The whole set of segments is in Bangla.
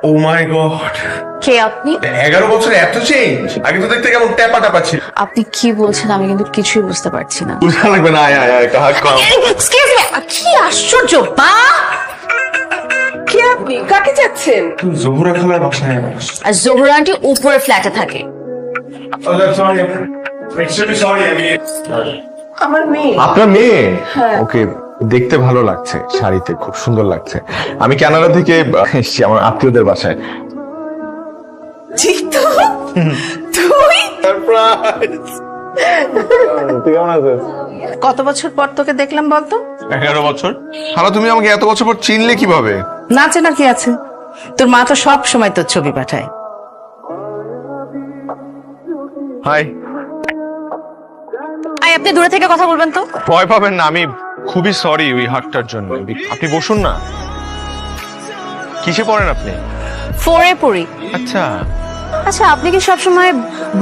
ও মাই গড, কে আপনি? 11 বছরে এত চেঞ্জ! আগে তো দেখতে কেমন ট্যাপা ট্যাপা ছিল। আপনি কি বলছেন আমি কিন্তু কিছুই বুঝতে পারছি না। বুঝা লাগবে না, আয় আয় আয়, একটা হাত কম। এক্সকিউজ মি, কি আশ্চর্য বা! কে আপনি? কাকে যাচ্ছেন? জহুরা খালার বাসায়। আর জোহরা আন্টি উপরে ফ্ল্যাটে থাকে। আমার মেয়ে। আপনার মেয়ে? হ্যাঁ। ওকে, দেখতে ভালো লাগছে, শাড়িতে খুব সুন্দর লাগছে। আমি কানাডা থেকে এসেছি আমার আত্মীয়দের বাসায়। জিতু, তুই? তুই কেমন আছিস? কত বছর পর তোকে দেখলাম বলতো? 11 বছর। খালা, তুমি আমাকে এত বছর পর চিনলে কিভাবে? নাচে না কি আছে, তোর মা তো সব সময় তোর ছবি পাঠায়। হাই। আই আপনি দূরে থেকে কথা বলবেন তো। ভয় পাবেন না, আমি খুবই সরি ওই হাটটার জন্য। আপনি বসুন না। কিসে পড়েন আপনি? ফোরে পড়ি। আচ্ছা। আচ্ছা, আপনি কি সব সময়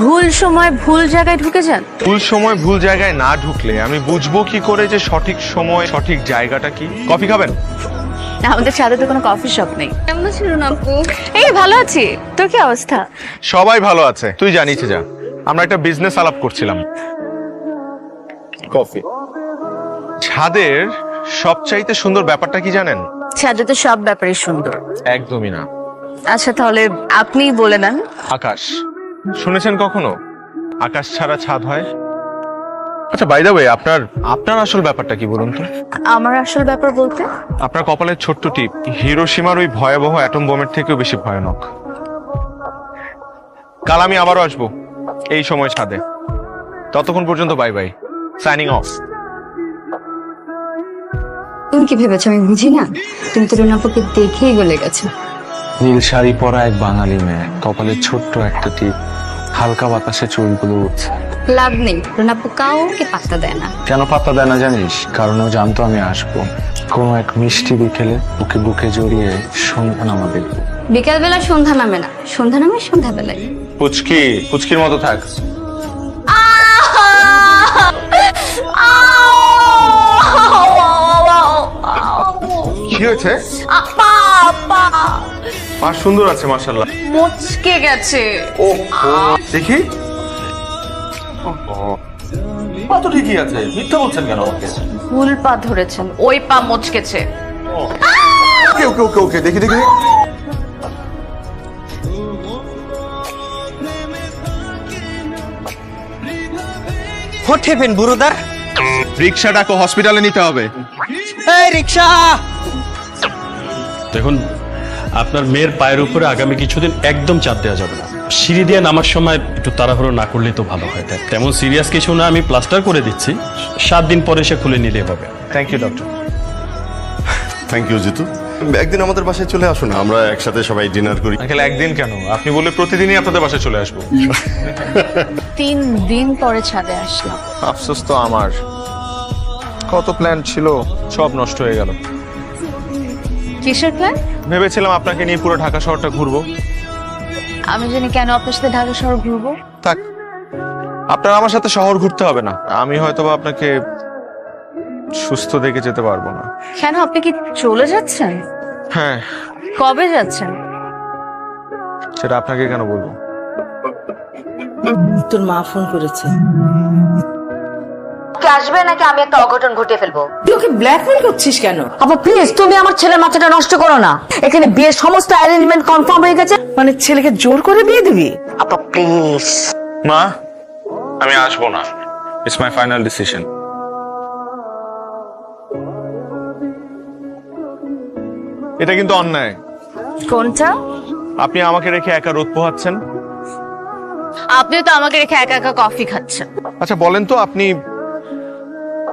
ভুল সময় ভুল জায়গায় ঢুকে যান? ভুল সময় ভুল জায়গায় না ঢুকলে আমি বুঝবো কি করে যে সঠিক সময় সঠিক জায়গাটা কি? কফি খাবেন? আমাদের সাথে তো কোনো কফি শপ নেই। কেমন ছিল না আপু? এই ভালো আছি, তোর কি অবস্থা? সবাই ভালো আছে, তুই জানিস যা। আমরা একটা বিজনেস আলাপ করছিলাম। কফি। ছাদের সবচাইতে সুন্দর ব্যাপারটা কি জানেন? ছাদে তো সব ব্যাপারই সুন্দর। একদমই না। আচ্ছা তাহলে আপনিই বলে নেন। আকাশ। শুনেছেন কখনো আকাশ ছাড়া ছাদ হয়? আচ্ছা, বাই দ্য ওয়ে, আপনার আপনার আসল ব্যাপারটা কি বলুন তো? আমার আসল ব্যাপার বলতে? আপনার কপালের ছোট্ট টিপ হিরোশিমার ওই ভয়াবহ অ্যাটম বোমের থেকেও বেশি ভয়ানক। কাল আমি আবারও আসবো এই সময় ছাদে। ততক্ষণ পর্যন্ত বাই বাই, সাইনিং অফ। তুমি কি ভেবেছো আমি বুঝি না? তুমি তো রুনাপুকে দেখেই গলে গেছো। নীল শাড়ি পরা এক বাঙালি মেয়ে, কপালে ছোট্ট একটা টিপ, হালকা বাতাসে চুলগুলো উঠছে। লাভ নেই, রুনাপু কাউকে পাত্তা দেয় না। কেন পাত্তা দেয় না জানিস? কারণ ও জানতো আমি আসবো। কোনো এক মিষ্টি বিকেলে ওকে বুকে জড়িয়ে সন্ধ্যা নামা দেখবো। বিকালবেলা সন্ধ্যা নামে না, সন্ধ্যা নামে সন্ধ্যাবেলায়। পুচকি, পুচকির মতো থাক। কি হয়েছে? পা সুন্দর আছে মাশাআল্লাহ। মুচকে গেছে। ও দেখি। পা তো ঠিকই আছে, মিথ্যা বলছেন কেন আমাকে? ভুল পা ধরেছেন, ওই পা মুচকেছে। ওকে ওকে ওকে ওকে, দেখি দেখি। হোঠেবেন বুড়োদার। রিক্সা ডাকো, হসপিটালে নিতে হবে। এই রিক্সা! দেখুন, আপনার মেয়ের পায়ের উপরে আগামী কিছুদিন একদম চাপ দেওয়া যাবে না। সিঁড়ি দিয়ে নামার সময় একটু তাড়াহুড়ো না করলে তো ভালো হয়। তেমন সিরিয়াস কিছু না, আমি প্লাস্টার করে দিচ্ছি, 7 দিন পরে সে খুলে নিলে হবে। Thank you doctor. Thank you Jitu. একদিন আমাদের বাসায় চলে আসুন, আমরা একসাথে সবাই ডিনার করি। আঙ্কেল, একদিন কেন, আপনি বলে প্রতিদিনই আপনাদের বাসায় চলে আসবো। 3 দিন পরে ছাদে আসলাম। আফসোস তো আমার, কত প্ল্যান ছিল সব নষ্ট হয়ে গেল। কিসের প্ল্যান? ভেবেছিলাম আপনাকে নিয়ে পুরো ঢাকা শহরটা ঘুরবো। আমি জানি কেন আপনার সাথে ঢাকা শহর ঘুরবো। থাক, আপনার আমার সাথে শহর ঘুরতে হবে না। আমি হয়তোবা আপনাকে সুস্থ দেখে যেতে পারবো না। কেন, আপনি কি চলে যাচ্ছেন? হ্যাঁ। কবে যাচ্ছেন? সেটা আপনাকে কেন বলবো? তোর মা ফোন করেছে। আসবে নাকি আমি একটা অঘটন ঘটিয়ে ফেলবো? তুই ওকে ব্ল্যাকমেল করছিস কেন? আপা প্লিজ, তুমি আমার ছেলের মাথাটা নষ্ট করো না। এখানে বিয়ের সমস্ত অ্যারেঞ্জমেন্ট কনফার্ম হয়ে গেছে। মানে ছেলেকে জোর করে বিয়ে দিবি? আপা প্লিজ। মা, আমি আসবো না। It's my final decision. এটা কিন্তু অন্যায়। কোনটা? আপনি আমাকে রেখে একা রোদ পোহাচ্ছেন। আপনিও তো আমাকে রেখে একা একা কফি খাচ্ছেন। আচ্ছা বলেন তো, আপনি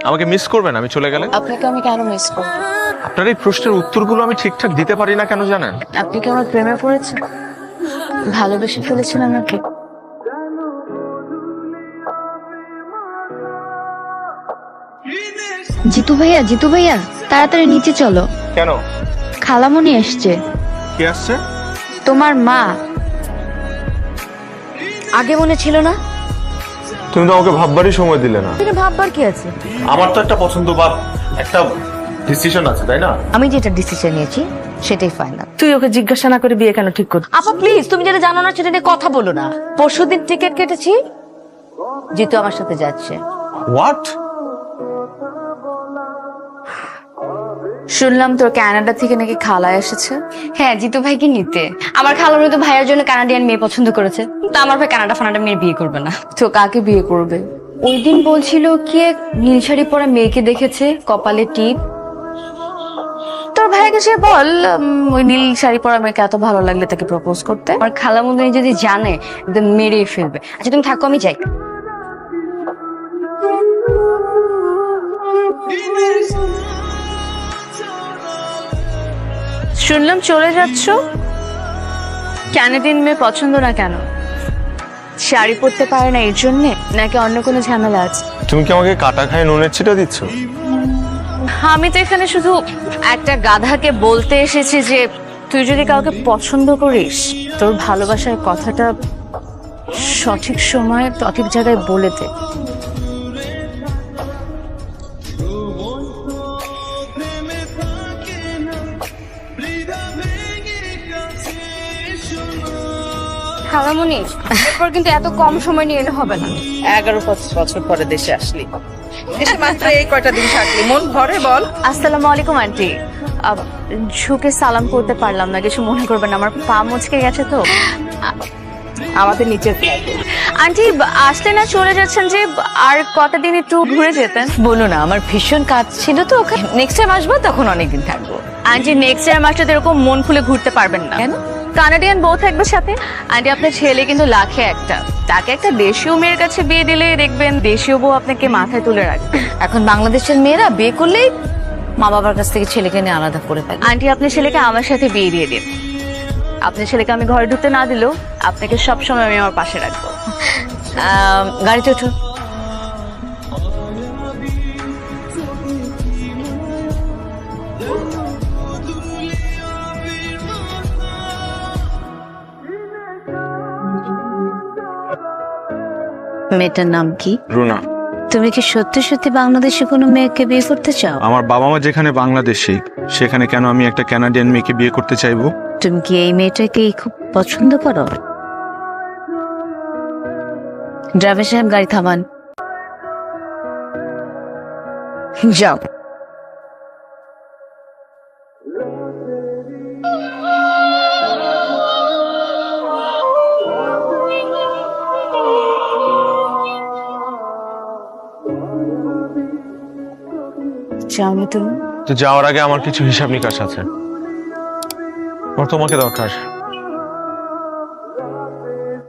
আমাকে মিস করবেন আমি চলে গেলে? আপনাকে আমি কেন মিস করব? আপনার এই প্রশ্নের উত্তরগুলো আমি ঠিকঠাক দিতে পারি না কেন জানেন? আপনি কি আমার প্রেমে পড়েছেন? ভালোবেসে ফেলেছেন আমাকে? জিতু ভাইয়া তাড়াতাড়ি নিচে চলো, কেন? খালামণি এসছে। কি আসছে? তোমার মা। আগে মনে ছিল না? তুমি তো আমাকে ভাববারই সময় দিলে না। তুমি ভাববার কি আছে? আমার তো একটা পছন্দ বা একটা ডিসিশন আছে, তাই না? আমি যেটা ডিসিশন নিয়েছি সেটাই ফাইনাল। তুই ওকে জিজ্ঞাসা না করে বিয়ে কেন ঠিক করছিস? আপা প্লিজ, তুমি যেটা জানো না সেটা নিয়ে কথা বলো না। পরশুদিন টিকিট কেটেছি, জিতু আমার সাথে যাচ্ছে। হোয়াট? শুনলাম তোর কানাডা থেকে নাকি খালায় এসেছে। হ্যাঁ, জিতু ভাইকে নিতে। আমার খালামণি তো ভাইয়ের জন্য কানাডিয়ান মেয়ে পছন্দ করেছে, তা আমার ভাই কানাডা ফানাডা মেয়ে বিয়ে করবে না। তো কাকে বিয়ে করবে? ওই দিন বলছিল কি এক নীল শাড়ি পরা মেয়েকে দেখেছে, কপালে টিপ। তোর ভাইকে সে বল ওই নীল শাড়ি পরা মেয়েকে এত ভালো লাগলে তাকে প্রপোজ করতে। আমার খালামণি যদি জানে একদম মেরেই ফেলবে। আচ্ছা তুমি থাকো, আমি যাই। শুনলাম চলে যাচ্ছ। ক্যানাডিয়ান মেয়ে পছন্দ না কেন? শাড়ি পরতে পারে না এর জন্যে, নাকি অন্য কোনো ঝামেলা আছে? তুমি কি আমাকে কাটা খায় নুনের ছিটা দিচ্ছ? আমি তো এখানে শুধু একটা গাধাকে বলতে এসেছি যে তুই যদি কাউকে পছন্দ করিস, তোর ভালোবাসার কথাটা সঠিক সময়ে সঠিক জায়গায় বলে দে। খালামণি, এরপর কিন্তু এত কম সময় নিয়ে এলে হবে না। 11 বছর পরে দেশে আসলি, দেশে মাত্র এই কয়টা দিন থাকলি, মন ভরে বল? আসসালামু আলাইকুম আন্টি। ঝুঁকে সালাম করতে পারলাম না, কিছু মনে করবেন না, আমার পা মুচকে গেছে তো। আমাদের নিচের ফ্ল্যাটে। আন্টি আসলে না চলে যাচ্ছেন যে, আর কটা দিন একটু ঘুরে যেতেন। বলো না, আমার ভীষণ কাজ ছিল তো ওখানে। নেক্সট টাইম আসবো, তখন অনেকদিন থাকবো। আন্টি নেক্সট ইয়ার মাসটাতে এরকম মন খুলে ঘুরতে পারবেন না। কেন? কানাডিয়ান বউ থাকবে সাথে। আন্টি আপনার ছেলে কিন্তু লাখে একটা, তাকে একটা দেশীয় মেয়ের কাছে বিয়ে দিলে দেখবেন দেশীয় বউ আপনাকে মাথায় তুলে রাখবে। এখন বাংলাদেশের মেয়েরা বিয়ে করলেই মা বাবার কাছ থেকে ছেলেকে নিয়ে আলাদা করে ফেলে। আন্টি আপনার ছেলেকে আমার সাথে বিয়ে দিয়ে দিন। আপনার ছেলেকে আমি ঘরে ঢুকতে না দিলেও আপনাকে সবসময় আমি আমার পাশে রাখবো। গাড়িতে ওঠো। মেয়েটার নাম কি? রুনা। তুমি কি সত্যি সত্যি বাংলাদেশে কোনো মেয়েকে বিয়ে করতে চাও? আমার বাবা মা যেখানে বাংলাদেশি, সেখানে কেন আমি একটা কানাডিয়ান মেয়েকে বিয়ে করতে চাইবো? তুমি কি এই মেয়েটাকে খুব পছন্দ করো? ড্রাইভার সাহেব, গাড়ি থামান। যাও। যাওনি তুমি? তো যাওয়ার আগে আমার কিছু হিসাব নিকাশ আছে। আমার তোমাকে দরকার।